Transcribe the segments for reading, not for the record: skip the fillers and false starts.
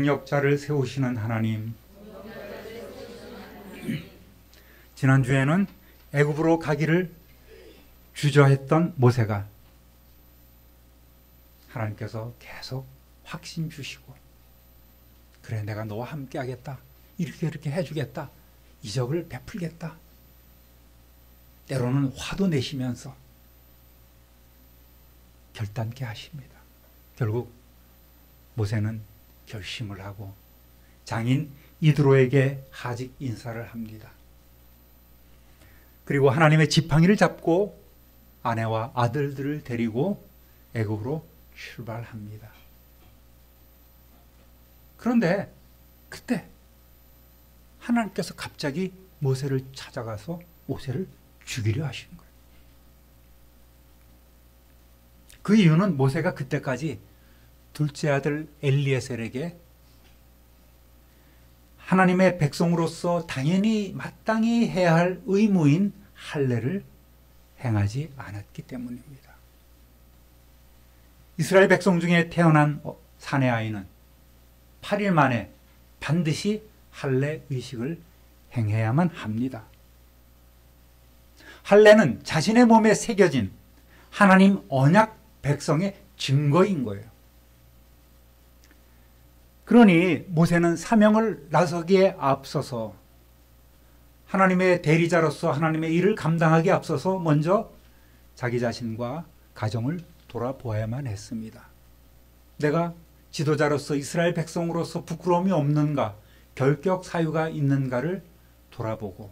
능력자를 세우시는 하나님, 지난주에는 애굽으로 가기를 주저했던 모세가 하나님께서 계속 확신 주시고, 그래 내가 너와 함께 하겠다, 이렇게 해주겠다, 이적을 베풀겠다, 때로는 화도 내시면서 결단케 하십니다. 결국 모세는 결심을 하고 장인 이드로에게 하직 인사를 합니다. 그리고 하나님의 지팡이를 잡고 아내와 아들들을 데리고 애굽으로 출발합니다. 그런데 그때 하나님께서 갑자기 모세를 찾아가서 모세를 죽이려 하시는 거예요. 그 이유는 모세가 그때까지 둘째 아들 엘리에셀에게 하나님의 백성으로서 당연히 마땅히 해야 할 의무인 할례를 행하지 않았기 때문입니다. 이스라엘 백성 중에 태어난 사내 아이는 8일 만에 반드시 할례 의식을 행해야만 합니다. 할례는 자신의 몸에 새겨진 하나님 언약 백성의 증거인 거예요. 그러니 모세는 사명을 나서기에 앞서서 하나님의 대리자로서 하나님의 일을 감당하기에 앞서서 먼저 자기 자신과 가정을 돌아보아야만 했습니다. 내가 지도자로서 이스라엘 백성으로서 부끄러움이 없는가, 결격 사유가 있는가를 돌아보고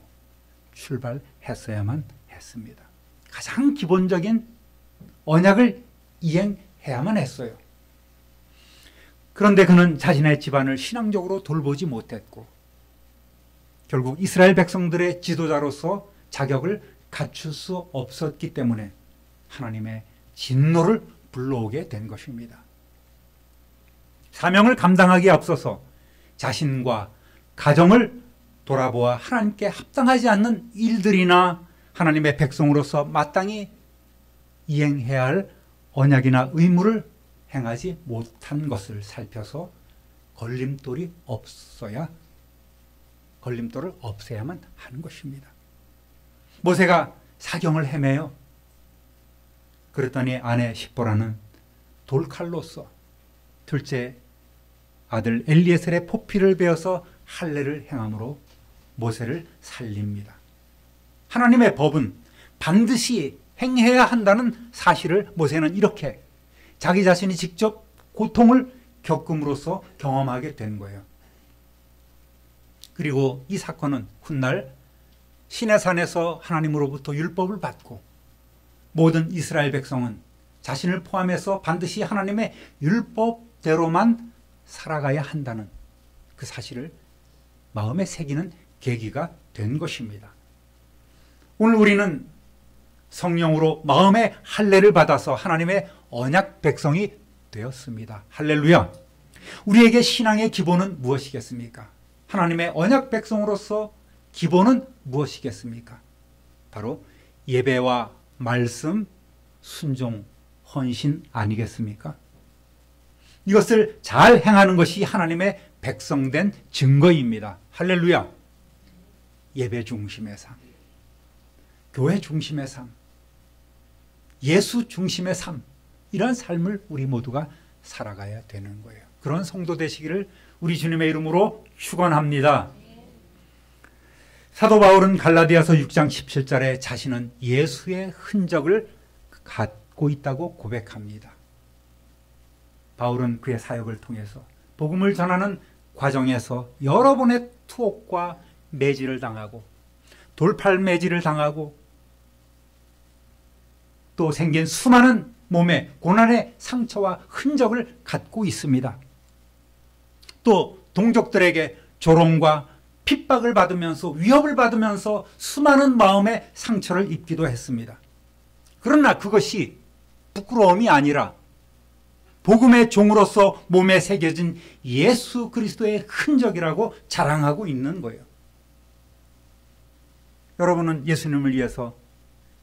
출발했어야만 했습니다. 가장 기본적인 언약을 이행해야만 했어요. 그런데 그는 자신의 집안을 신앙적으로 돌보지 못했고 결국 이스라엘 백성들의 지도자로서 자격을 갖출 수 없었기 때문에 하나님의 진노를 불러오게 된 것입니다. 사명을 감당하기에 앞서서 자신과 가정을 돌아보아 하나님께 합당하지 않는 일들이나 하나님의 백성으로서 마땅히 이행해야 할 언약이나 의무를 행하지 못한 것을 살펴서 걸림돌을 없애야만 하는 것입니다. 모세가 사경을 헤매요. 그랬더니 아내 십보라는 돌칼로서 둘째 아들 엘리에셀의 포피를 베어서 할례를 행함으로 모세를 살립니다. 하나님의 법은 반드시 행해야 한다는 사실을 모세는 이렇게 자기 자신이 직접 고통을 겪음으로써 경험하게 된 거예요. 그리고 이 사건은 훗날 시내산에서 하나님으로부터 율법을 받고 모든 이스라엘 백성은 자신을 포함해서 반드시 하나님의 율법대로만 살아가야 한다는 그 사실을 마음에 새기는 계기가 된 것입니다. 오늘 우리는 성령으로 마음의 할례를 받아서 하나님의 언약 백성이 되었습니다. 할렐루야. 우리에게 신앙의 기본은 무엇이겠습니까? 하나님의 언약 백성으로서 기본은 무엇이겠습니까? 바로 예배와 말씀, 순종, 헌신 아니겠습니까? 이것을 잘 행하는 것이 하나님의 백성된 증거입니다. 할렐루야. 예배 중심의 삶, 교회 중심의 삶, 예수 중심의 삶, 이런 삶을 우리 모두가 살아가야 되는 거예요. 그런 성도 되시기를 우리 주님의 이름으로 축원합니다. 사도 바울은 갈라디아서 6장 17절에 자신은 예수의 흔적을 갖고 있다고 고백합니다. 바울은 그의 사역을 통해서 복음을 전하는 과정에서 여러 번의 투옥과 매질을 당하고 돌팔매질을 당하고 또 생긴 수많은 몸의 고난의 상처와 흔적을 갖고 있습니다. 또 동족들에게 조롱과 핍박을 받으면서 위협을 받으면서 수많은 마음의 상처를 입기도 했습니다. 그러나 그것이 부끄러움이 아니라 복음의 종으로서 몸에 새겨진 예수 그리스도의 흔적이라고 자랑하고 있는 거예요. 여러분은 예수님을 위해서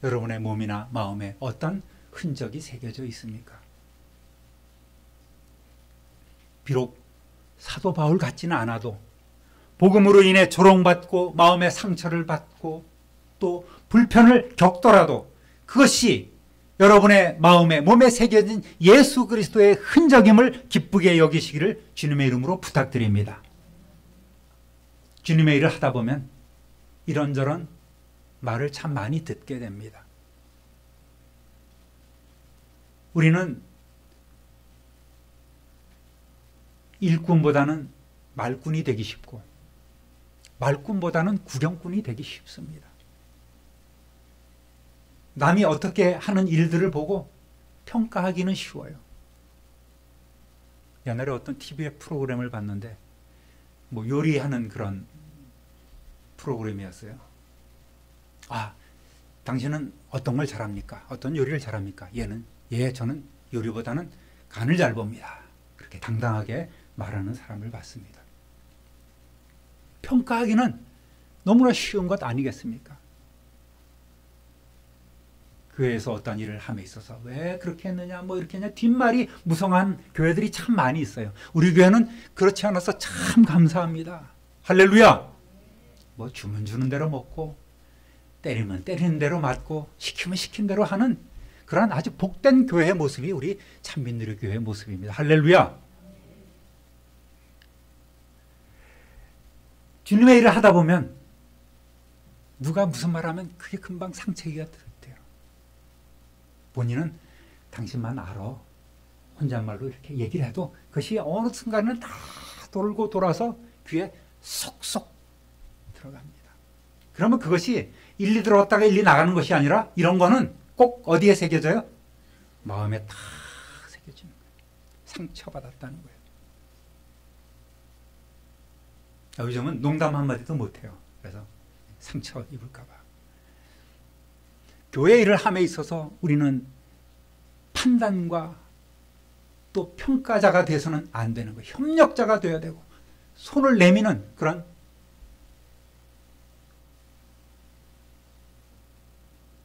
여러분의 몸이나 마음에 어떤 흔적이 새겨져 있습니까? 비록 사도 바울 같지는 않아도 복음으로 인해 조롱받고 마음의 상처를 받고 또 불편을 겪더라도 그것이 여러분의 마음에 몸에 새겨진 예수 그리스도의 흔적임을 기쁘게 여기시기를 주님의 이름으로 부탁드립니다. 주님의 일을 하다 보면 이런저런 말을 참 많이 듣게 됩니다. 우리는 일꾼보다는 말꾼이 되기 쉽고 말꾼보다는 구경꾼이 되기 쉽습니다. 남이 어떻게 하는 일들을 보고 평가하기는 쉬워요. 옛날에 어떤 TV의 프로그램을 봤는데 뭐 요리하는 그런 프로그램이었어요. 아, 당신은 어떤 걸 잘합니까? 어떤 요리를 잘합니까? 저는 요리보다는 간을 잘 봅니다. 그렇게 당당하게 말하는 사람을 봤습니다. 평가하기는 너무나 쉬운 것 아니겠습니까? 교회에서 어떤 일을 함에 있어서 왜 그렇게 했느냐 뭐 이렇게 했냐 뒷말이 무성한 교회들이 참 많이 있어요. 우리 교회는 그렇지 않아서 참 감사합니다. 할렐루야. 뭐 주면 주는 대로 먹고 때리면 때리는 대로 맞고 시키면 시킨 대로 하는 그런 아주 복된 교회의 모습이 우리 참민누리 교회의 모습입니다. 할렐루야. 주님의 일을 하다 보면 누가 무슨 말하면 그게 금방 상처기가 돼요. 본인은 당신만 알아. 혼잣말로 이렇게 얘기를 해도 그것이 어느 순간은 다 돌고 돌아서 귀에 쏙쏙 들어갑니다. 그러면 그것이 1, 2 들어갔다가 1, 2 나가는 것이 아니라 이런 거는 꼭 어디에 새겨져요? 마음에 다 새겨지는 거예요. 상처받았다는 거예요. 요즘은 농담 한마디도 못해요. 그래서 상처 입을까 봐. 교회 일을 함에 있어서 우리는 판단과 또 평가자가 돼서는 안 되는 거예요. 협력자가 돼야 되고 손을 내미는 그런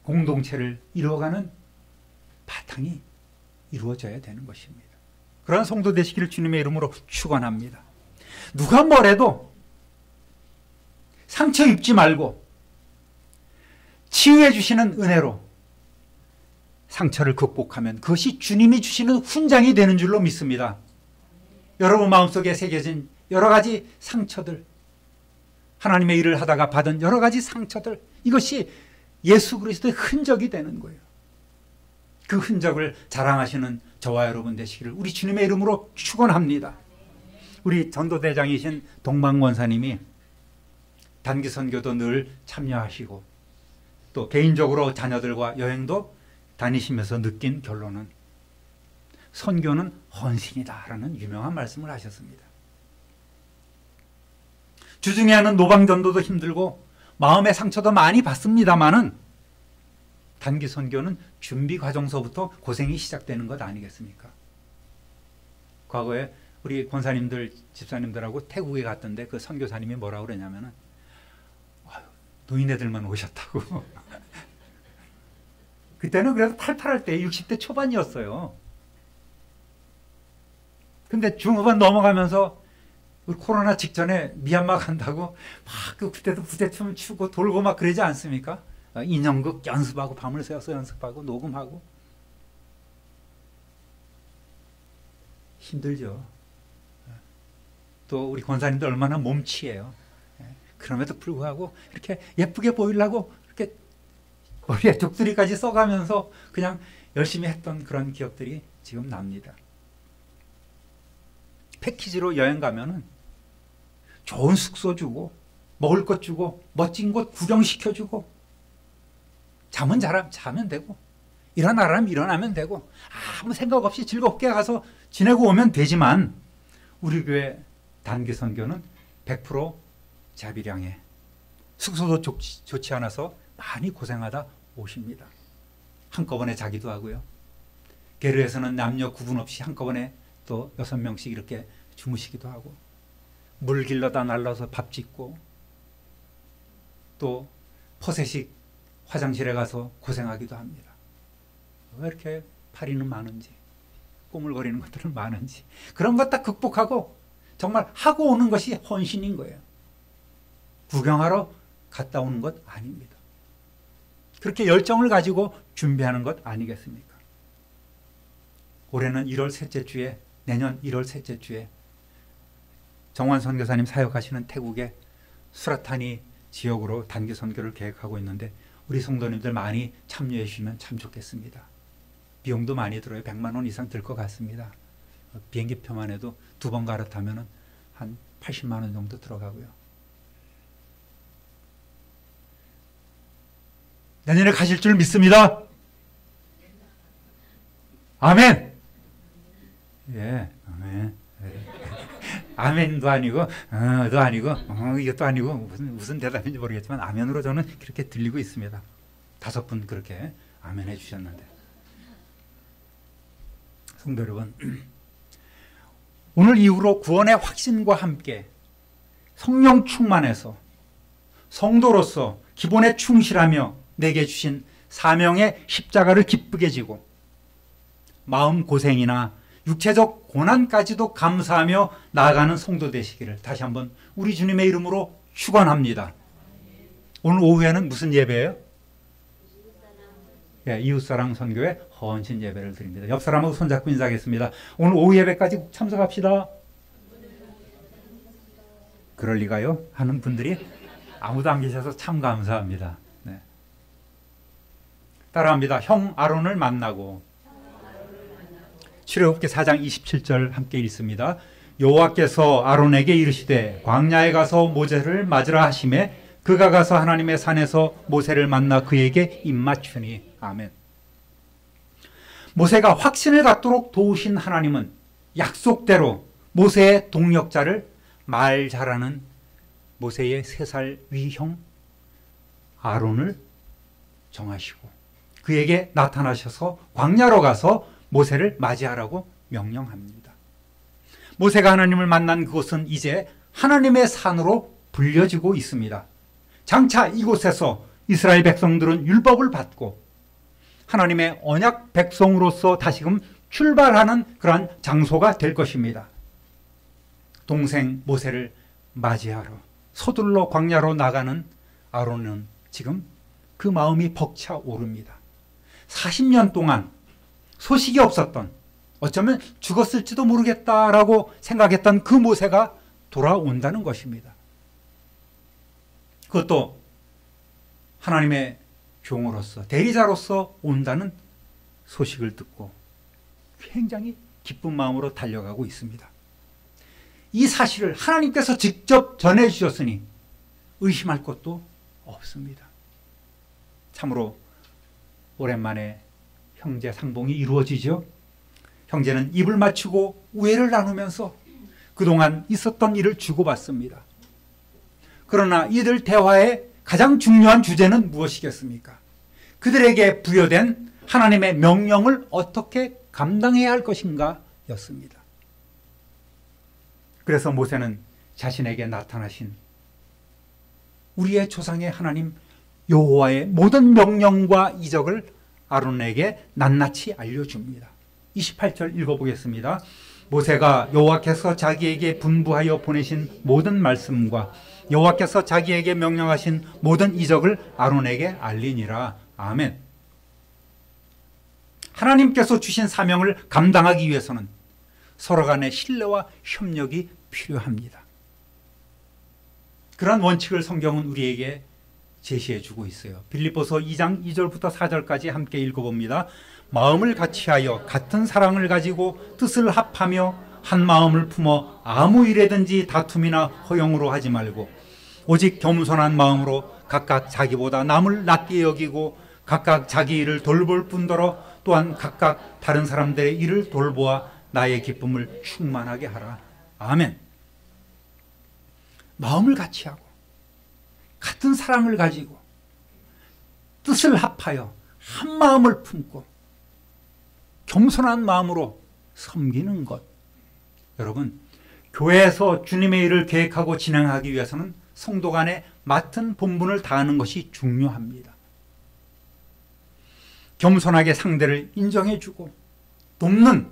공동체를 이루어가는 바탕이 이루어져야 되는 것입니다. 그런 성도 되시기를 주님의 이름으로 축원합니다. 누가 뭐래도 상처 입지 말고 치유해 주시는 은혜로 상처를 극복하면 그것이 주님이 주시는 훈장이 되는 줄로 믿습니다. 여러분 마음속에 새겨진 여러 가지 상처들, 하나님의 일을 하다가 받은 여러 가지 상처들, 이것이 예수 그리스도의 흔적이 되는 거예요. 그 흔적을 자랑하시는 저와 여러분 되시기를 우리 주님의 이름으로 축원합니다. 우리 전도대장이신 동방 권사님이 단기 선교도 늘 참여하시고 또 개인적으로 자녀들과 여행도 다니시면서 느낀 결론은 선교는 헌신이다라는 유명한 말씀을 하셨습니다. 주중에 하는 노방전도도 힘들고 마음의 상처도 많이 받습니다만은 단기 선교는 준비 과정서부터 고생이 시작되는 것 아니겠습니까? 과거에 우리 권사님들, 집사님들하고 태국에 갔던데 그 선교사님이 뭐라고 그러냐면은 노인네들만 오셨다고. 그때는 그래도 팔팔할 때 60대 초반이었어요. 근데 중후반 넘어가면서 코로나 직전에 미얀마 간다고 막 그때도 부대춤 추고 돌고 막 그러지 않습니까? 인형극 연습하고 밤을 새워서 연습하고 녹음하고 힘들죠. 또 우리 권사님들 얼마나 몸치예요. 그럼에도 불구하고 이렇게 예쁘게 보이려고 이렇게 머리에 독수리까지 써가면서 그냥 열심히 했던 그런 기억들이 지금 납니다. 패키지로 여행 가면은 좋은 숙소 주고 먹을 것 주고 멋진 곳 구경시켜주고 잠은 자면 되고 일어나라면 일어나면 되고 아무 생각 없이 즐겁게 가서 지내고 오면 되지만 우리 교회 단기 선교는 100% 자비량에 숙소도 좋지 않아서 많이 고생하다 오십니다. 한꺼번에 자기도 하고요. 게르에서는 남녀 구분 없이 한꺼번에 또 6명씩 이렇게 주무시기도 하고 물 길러다 날라서 밥 짓고 또 퍼세식 화장실에 가서 고생하기도 합니다. 왜 이렇게 파리는 많은지 꼬물거리는 것들은 많은지 그런 것 다 극복하고 정말 하고 오는 것이 헌신인 거예요. 구경하러 갔다 오는 것 아닙니다. 그렇게 열정을 가지고 준비하는 것 아니겠습니까? 올해는 1월 셋째 주에, 내년 1월 셋째 주에 정환 선교사님 사역하시는 태국의 수라타니 지역으로 단기 선교를 계획하고 있는데 우리 성도님들 많이 참여해 주시면 참 좋겠습니다. 비용도 많이 들어요. 100만 원 이상 들 것 같습니다. 비행기표만 해도 2번 갈아타면 한 80만 원 정도 들어가고요. 내년에 가실 줄 믿습니다. 아멘. 예, 아멘. 아멘도 아니고, 도 아니고, 이것도 아니고 무슨 대답인지 모르겠지만 아멘으로 저는 그렇게 들리고 있습니다. 5분 그렇게 아멘 해주셨는데, 성도 여러분, 오늘 이후로 구원의 확신과 함께 성령 충만해서 성도로서 기본에 충실하며 내게 주신 사명의 십자가를 기쁘게 지고 마음 고생이나 육체적 고난까지도 감사하며 나아가는 성도 되시기를 다시 한번 우리 주님의 이름으로 축원합니다. 오늘 오후에는 무슨 예배예요? 예, 이웃사랑 선교회 헌신 예배를 드립니다. 옆 사람하고 손잡고 인사하겠습니다. 오늘 오후 예배까지 참석합시다. 그럴 리가요? 하는 분들이 아무도 안 계셔서 참 감사합니다. 네. 따라합니다. 형 아론을 만나고. 출애굽기 4장 27절 함께 읽습니다. 여호와께서 아론에게 이르시되 광야에 가서 모세를 맞으라 하시매 그가 가서 하나님의 산에서 모세를 만나 그에게 입맞추니. 아멘. 모세가 확신을 갖도록 도우신 하나님은 약속대로 모세의 동역자를 말 잘하는 모세의 3살 위형 아론을 정하시고 그에게 나타나셔서 광야로 가서 모세를 맞이하라고 명령합니다. 모세가 하나님을 만난 그곳은 이제 하나님의 산으로 불려지고 있습니다. 장차 이곳에서 이스라엘 백성들은 율법을 받고 하나님의 언약 백성으로서 다시금 출발하는 그러한 장소가 될 것입니다. 동생 모세를 맞이하러 서둘러 광야로 나가는 아론은 지금 그 마음이 벅차오릅니다. 40년 동안 소식이 없었던, 어쩌면 죽었을지도 모르겠다라고 생각했던 그 모세가 돌아온다는 것입니다. 그것도 하나님의 종으로서, 대리자로서 온다는 소식을 듣고 굉장히 기쁜 마음으로 달려가고 있습니다. 이 사실을 하나님께서 직접 전해주셨으니 의심할 것도 없습니다. 참으로 오랜만에 형제 상봉이 이루어지죠. 형제는 입을 맞추고 우애를 나누면서 그동안 있었던 일을 주고받습니다. 그러나 이들 대화의 가장 중요한 주제는 무엇이겠습니까? 그들에게 부여된 하나님의 명령을 어떻게 감당해야 할 것인가 였습니다. 그래서 모세는 자신에게 나타나신 우리의 조상의 하나님 여호와의 모든 명령과 이적을 아론에게 낱낱이 알려줍니다. 28절 읽어보겠습니다. 모세가 여호와께서 자기에게 분부하여 보내신 모든 말씀과 여호와께서 자기에게 명령하신 모든 이적을 아론에게 알리니라. 아멘. 하나님께서 주신 사명을 감당하기 위해서는 서로 간의 신뢰와 협력이 필요합니다. 그런 원칙을 성경은 우리에게 제시해 주고 있어요. 빌립보서 2장 2절부터 4절까지 함께 읽어봅니다. 마음을 같이하여 같은 사랑을 가지고 뜻을 합하며 한 마음을 품어 아무 일에든지 다툼이나 허용으로 하지 말고 오직 겸손한 마음으로 각각 자기보다 남을 낫게 여기고 각각 자기 일을 돌볼 뿐더러 또한 각각 다른 사람들의 일을 돌보아 나의 기쁨을 충만하게 하라. 아멘. 마음을 같이하고 같은 사랑을 가지고 뜻을 합하여 한 마음을 품고 겸손한 마음으로 섬기는 것. 여러분, 교회에서 주님의 일을 계획하고 진행하기 위해서는 성도 간에 맡은 본분을 다하는 것이 중요합니다. 겸손하게 상대를 인정해주고 돕는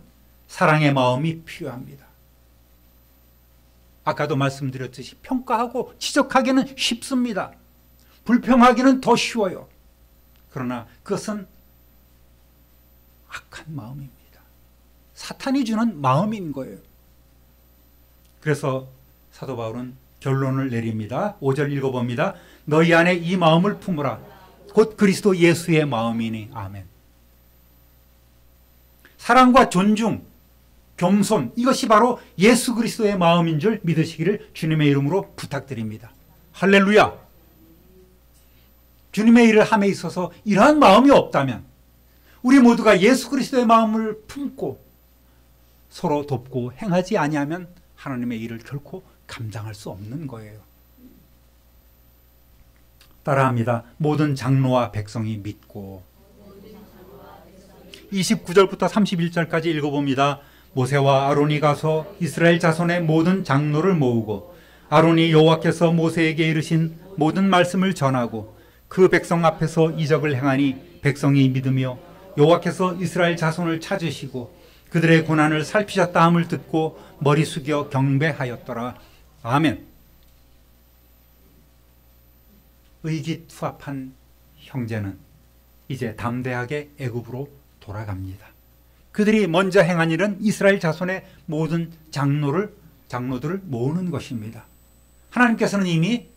사랑의 마음이 필요합니다. 아까도 말씀드렸듯이 평가하고 지적하기는 쉽습니다. 불평하기는 더 쉬워요. 그러나 그것은 악한 마음입니다. 사탄이 주는 마음인 거예요. 그래서 사도 바울은 결론을 내립니다. 5절 읽어봅니다. 너희 안에 이 마음을 품으라. 곧 그리스도 예수의 마음이니. 아멘. 사랑과 존중, 겸손, 이것이 바로 예수 그리스도의 마음인 줄 믿으시기를 주님의 이름으로 부탁드립니다. 할렐루야. 주님의 일을 함에 있어서 이러한 마음이 없다면 우리 모두가 예수 그리스도의 마음을 품고 서로 돕고 행하지 아니하면 하나님의 일을 결코 감당할 수 없는 거예요. 따라합니다. 모든 장로와 백성이 믿고. 29절부터 31절까지 읽어봅니다. 모세와 아론이 가서 이스라엘 자손의 모든 장로를 모으고 아론이 여호와께서 모세에게 이르신 모든 말씀을 전하고 그 백성 앞에서 이적을 행하니 백성이 믿으며 여호와께서 이스라엘 자손을 찾으시고 그들의 고난을 살피셨다 함을 듣고 머리 숙여 경배하였더라. 아멘. 의기투합한 형제는 이제 담대하게 애굽으로 돌아갑니다. 그들이 먼저 행한 일은 이스라엘 자손의 모든 장로들을 모으는 것입니다. 하나님께서는 이미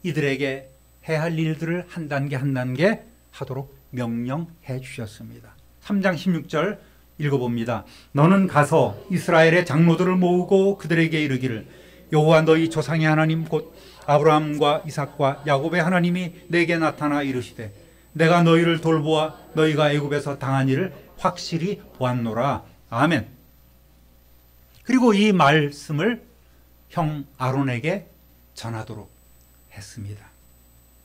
이들에게 해야 할 일들을 한 단계 한 단계 하도록 명령해 주셨습니다. 3장 16절 읽어봅니다. 너는 가서 이스라엘의 장로들을 모으고 그들에게 이르기를 여호와 너희 조상의 하나님 곧 아브라함과 이삭과 야곱의 하나님이 내게 나타나 이르시되 내가 너희를 돌보아 너희가 애굽에서 당한 일을 확실히 보았노라. 아멘. 그리고 이 말씀을 형 아론에게 전하도록 했습니다.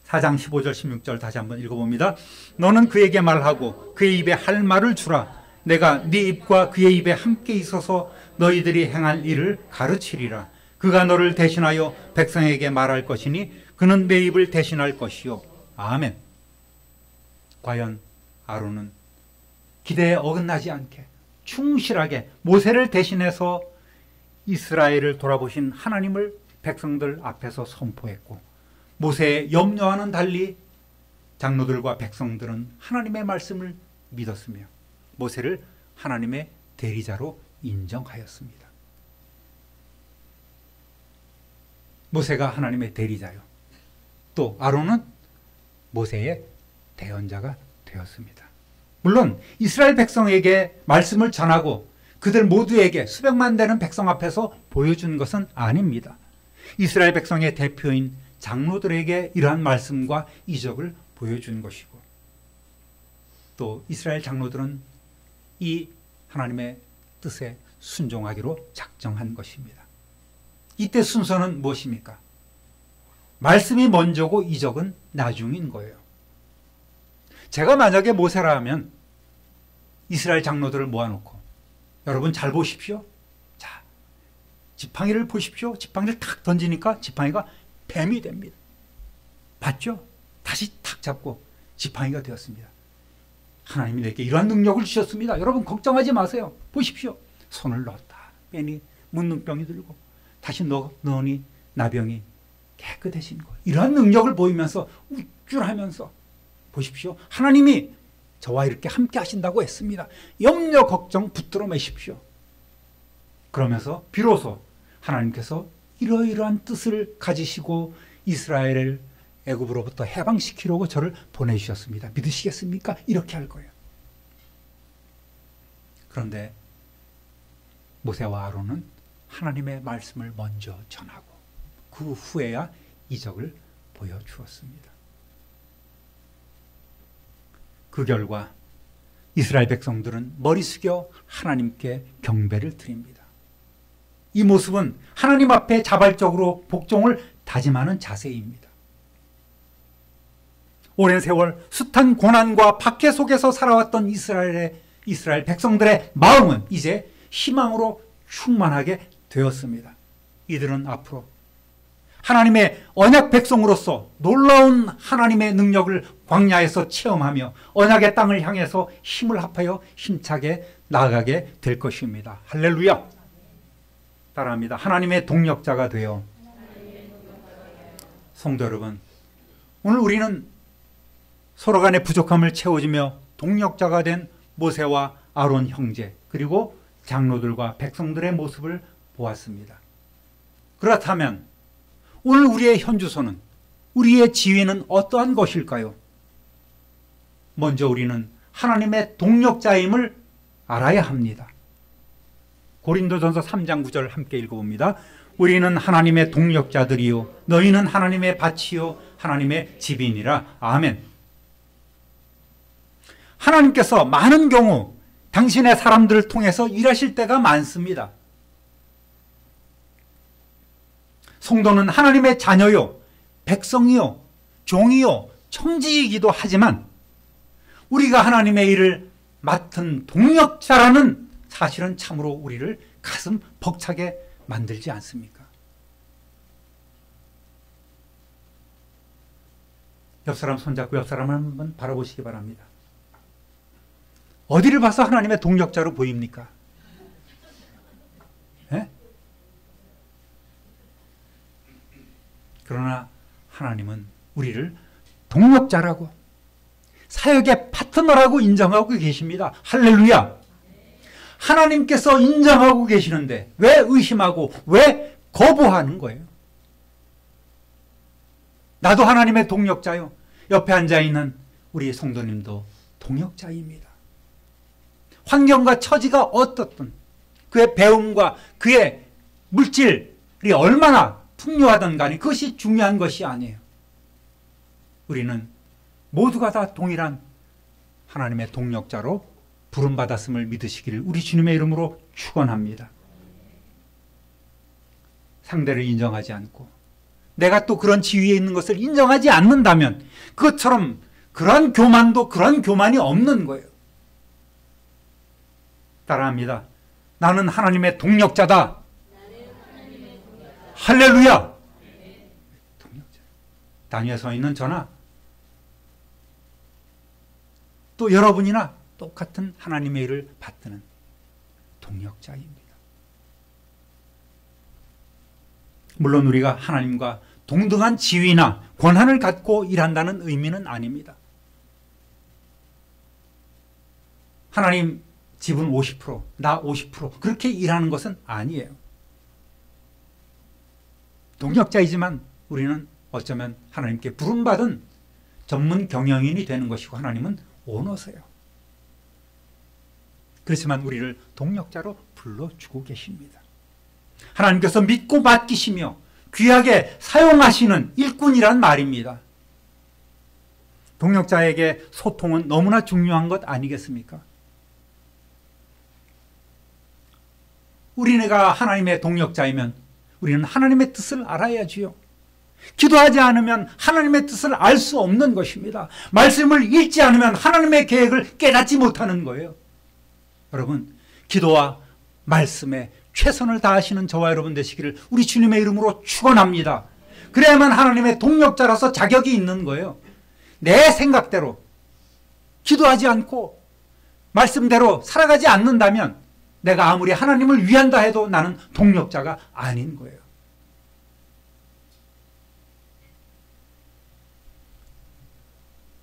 4장 15절 16절 다시 한번 읽어봅니다. 너는 그에게 말하고 그의 입에 할 말을 주라. 내가 네 입과 그의 입에 함께 있어서 너희들이 행할 일을 가르치리라. 그가 너를 대신하여 백성에게 말할 것이니 그는 내 입을 대신할 것이요. 아멘. 과연 아론은 기대에 어긋나지 않게 충실하게 모세를 대신해서 이스라엘을 돌아보신 하나님을 백성들 앞에서 선포했고, 모세의 염려와는 달리 장로들과 백성들은 하나님의 말씀을 믿었으며 모세를 하나님의 대리자로 인정하였습니다. 모세가 하나님의 대리자요, 또 아론은 모세의 대언자가 되었습니다. 물론 이스라엘 백성에게 말씀을 전하고 그들 모두에게 수백만 되는 백성 앞에서 보여준 것은 아닙니다. 이스라엘 백성의 대표인 장로들에게 이러한 말씀과 이적을 보여준 것이고, 또 이스라엘 장로들은 이 하나님의 뜻에 순종하기로 작정한 것입니다. 이때 순서는 무엇입니까? 말씀이 먼저고 이적은 나중인 거예요. 제가 만약에 모세라면 이스라엘 장로들을 모아놓고, 여러분 잘 보십시오. 자, 지팡이를 보십시오. 지팡이를 탁 던지니까 지팡이가 뱀이 됩니다. 봤죠? 다시 탁 잡고 지팡이가 되었습니다. 하나님이 내게 이러한 능력을 주셨습니다. 여러분 걱정하지 마세요. 보십시오. 손을 넣었다 빼니 문둥병이 들고, 다시 넣으니 나병이 깨끗해진 거예요. 이러한 능력을 보이면서 우쭐하면서 보십시오. 하나님이 저와 이렇게 함께 하신다고 했습니다. 염려 걱정 붙들어 매십시오. 그러면서 비로소 하나님께서 이러이러한 뜻을 가지시고 이스라엘을 애굽으로부터 해방시키려고 저를 보내주셨습니다. 믿으시겠습니까? 이렇게 할 거예요. 그런데 모세와 아론은 하나님의 말씀을 먼저 전하고 그 후에야 이적을 보여주었습니다. 그 결과 이스라엘 백성들은 머리 숙여 하나님께 경배를 드립니다. 이 모습은 하나님 앞에 자발적으로 복종을 다짐하는 자세입니다. 오랜 세월 숱한 고난과 박해 속에서 살아왔던 이스라엘 백성들의 마음은 이제 희망으로 충만하게 되었습니다. 이들은 앞으로 하나님의 언약 백성으로서 놀라운 하나님의 능력을 광야에서 체험하며 언약의 땅을 향해서 힘을 합하여 힘차게 나아가게 될 것입니다. 할렐루야! 따라합니다. 하나님의 동력자가 되어. 성도 여러분, 오늘 우리는 서로 간의 부족함을 채워주며 동력자가 된 모세와 아론 형제 그리고 장로들과 백성들의 모습을 보았습니다. 그렇다면 오늘 우리의 현주소는, 우리의 지위는 어떠한 것일까요? 먼저 우리는 하나님의 동력자임을 알아야 합니다. 고린도전서 3장 9절 함께 읽어봅니다. 우리는 하나님의 동력자들이요 너희는 하나님의 밭이요 하나님의 집이니라. 아멘. 하나님께서 많은 경우 당신의 사람들을 통해서 일하실 때가 많습니다. 성도는 하나님의 자녀요, 백성이요, 종이요, 청지이기도 하지만 우리가 하나님의 일을 맡은 동력자라는 사실은 참으로 우리를 가슴 벅차게 만들지 않습니까? 옆 사람 손잡고 옆 사람을 한번 바라보시기 바랍니다. 어디를 봐서 하나님의 동력자로 보입니까? 네? 그러나 하나님은 우리를 동력자라고, 사역의 파트너라고 인정하고 계십니다. 할렐루야! 하나님께서 인정하고 계시는데 왜 의심하고 왜 거부하는 거예요? 나도 하나님의 동력자요. 옆에 앉아있는 우리 성도님도 동력자입니다. 환경과 처지가 어떻든 그의 배움과 그의 물질이 얼마나 풍요하든 간에 그것이 중요한 것이 아니에요. 우리는 모두가 다 동일한 하나님의 동력자로 부름받았음을 믿으시기를 우리 주님의 이름으로 축원합니다. 상대를 인정하지 않고 내가 또 그런 지위에 있는 것을 인정하지 않는다면 그것처럼 그런 교만도 그런 교만이 없는 거예요. 따라합니다. 나는 하나님의 동력자다. 할렐루야. 동력자. 단위에 서 있는 저나 또 여러분이나 똑같은 하나님의 일을 받드는 동력자입니다. 물론 우리가 하나님과 동등한 지위나 권한을 갖고 일한다는 의미는 아닙니다. 하나님 집은 50%, 나 50% 그렇게 일하는 것은 아니에요. 동력자이지만 우리는 어쩌면 하나님께 부름받은 전문 경영인이 되는 것이고 하나님은 오너세요. 그렇지만 우리를 동력자로 불러주고 계십니다. 하나님께서 믿고 맡기시며 귀하게 사용하시는 일꾼이란 말입니다. 동력자에게 소통은 너무나 중요한 것 아니겠습니까? 우리가 하나님의 동력자이면 우리는 하나님의 뜻을 알아야지요. 기도하지 않으면 하나님의 뜻을 알 수 없는 것입니다. 말씀을 읽지 않으면 하나님의 계획을 깨닫지 못하는 거예요. 여러분, 기도와 말씀에 최선을 다하시는 저와 여러분 되시기를 우리 주님의 이름으로 축원합니다. 그래야만 하나님의 동력자라서 자격이 있는 거예요. 내 생각대로 기도하지 않고 말씀대로 살아가지 않는다면 내가 아무리 하나님을 위한다 해도 나는 동력자가 아닌 거예요.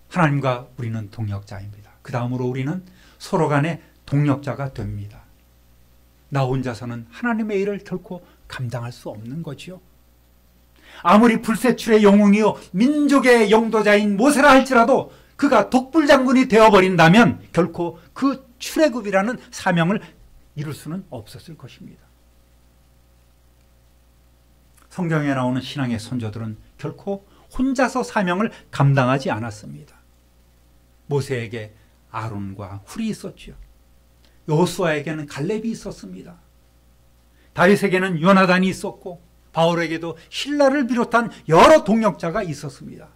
하나님과 우리는 동력자입니다. 그 다음으로 우리는 서로 간의 동력자가 됩니다. 나 혼자서는 하나님의 일을 결코 감당할 수 없는 거지요. 아무리 불세출의 영웅이요 민족의 영도자인 모세라 할지라도 그가 독불장군이 되어버린다면 결코 그 출애굽이라는 사명을 이룰 수는 없었을 것입니다. 성경에 나오는 신앙의 선조들은 결코 혼자서 사명을 감당하지 않았습니다. 모세에게 아론과 훌이 있었죠. 여호수아에게는 갈렙이 있었습니다. 다윗에게는 요나단이 있었고 바울에게도 힐라를 비롯한 여러 동력자가 있었습니다.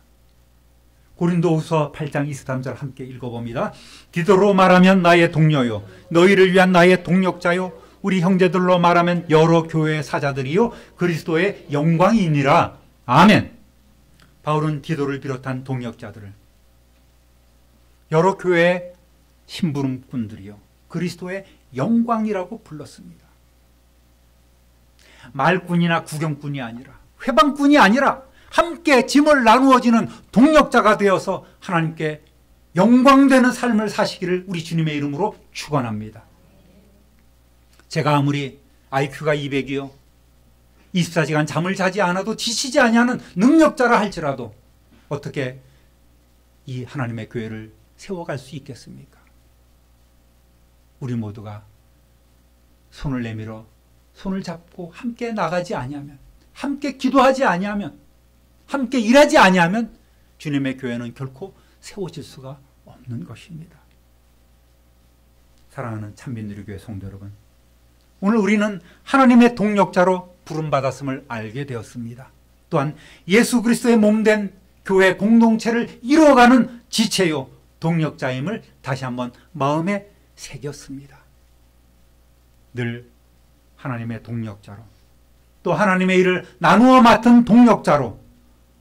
고린도후서 8장 23절 함께 읽어봅니다. 디도로 말하면 나의 동료요 너희를 위한 나의 동력자요 우리 형제들로 말하면 여러 교회의 사자들이요 그리스도의 영광이니라. 아멘. 바울은 디도를 비롯한 동력자들을 여러 교회의 심부름꾼들이요 그리스도의 영광이라고 불렀습니다. 말꾼이나 구경꾼이 아니라, 회방꾼이 아니라 함께 짐을 나누어지는 동력자가 되어서 하나님께 영광되는 삶을 사시기를 우리 주님의 이름으로 축원합니다. 제가 아무리 IQ가 200이요 24시간 잠을 자지 않아도 지치지 아니하는 능력자라 할지라도 어떻게 이 하나님의 교회를 세워갈 수 있겠습니까? 우리 모두가 손을 내밀어 손을 잡고 함께 나가지 아니하면, 함께 기도하지 아니하면, 함께 일하지 아니하면 주님의 교회는 결코 세워질 수가 없는 것입니다. 사랑하는 참빈누리교회 성도 여러분, 오늘 우리는 하나님의 동력자로 부름받았음을 알게 되었습니다. 또한 예수 그리스도의 몸된 교회 공동체를 이루어가는 지체요 동력자임을 다시 한번 마음에 새겼습니다. 늘 하나님의 동력자로, 또 하나님의 일을 나누어 맡은 동력자로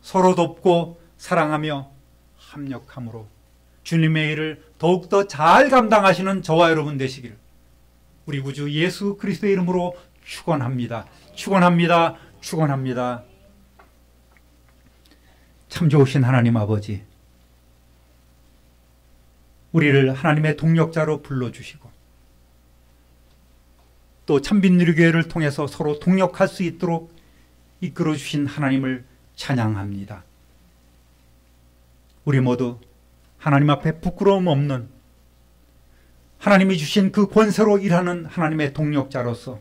서로 돕고 사랑하며 합력함으로 주님의 일을 더욱더 잘 감당하시는 저와 여러분 되시기를 우리 구주 예수 그리스도의 이름으로 축원합니다. 축원합니다. 축원합니다. 참 좋으신 하나님 아버지, 우리를 하나님의 동력자로 불러주시고 또 참빈누리교회를 통해서 서로 동력할 수 있도록 이끌어주신 하나님을 찬양합니다. 우리 모두 하나님 앞에 부끄러움 없는, 하나님이 주신 그 권세로 일하는 하나님의 동력자로서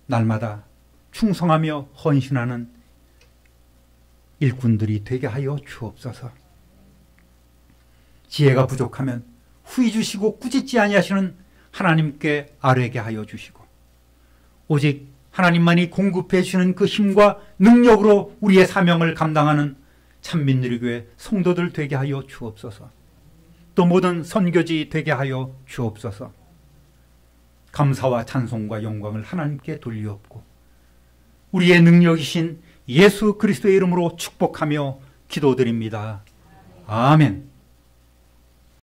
날마다 충성하며 헌신하는 일꾼들이 되게 하여 주옵소서. 지혜가 부족하면 후히 주시고 꾸짖지 아니하시는 하나님께 아뢰게 하여 주시고, 오직 하나님만이 공급해 주시는 그 힘과 능력으로 우리의 사명을 감당하는 참민누리교회 성도들 되게 하여 주옵소서. 또 모든 선교지 되게 하여 주옵소서. 감사와 찬송과 영광을 하나님께 돌리옵고 우리의 능력이신 예수 그리스도의 이름으로 축복하며 기도드립니다. 아멘.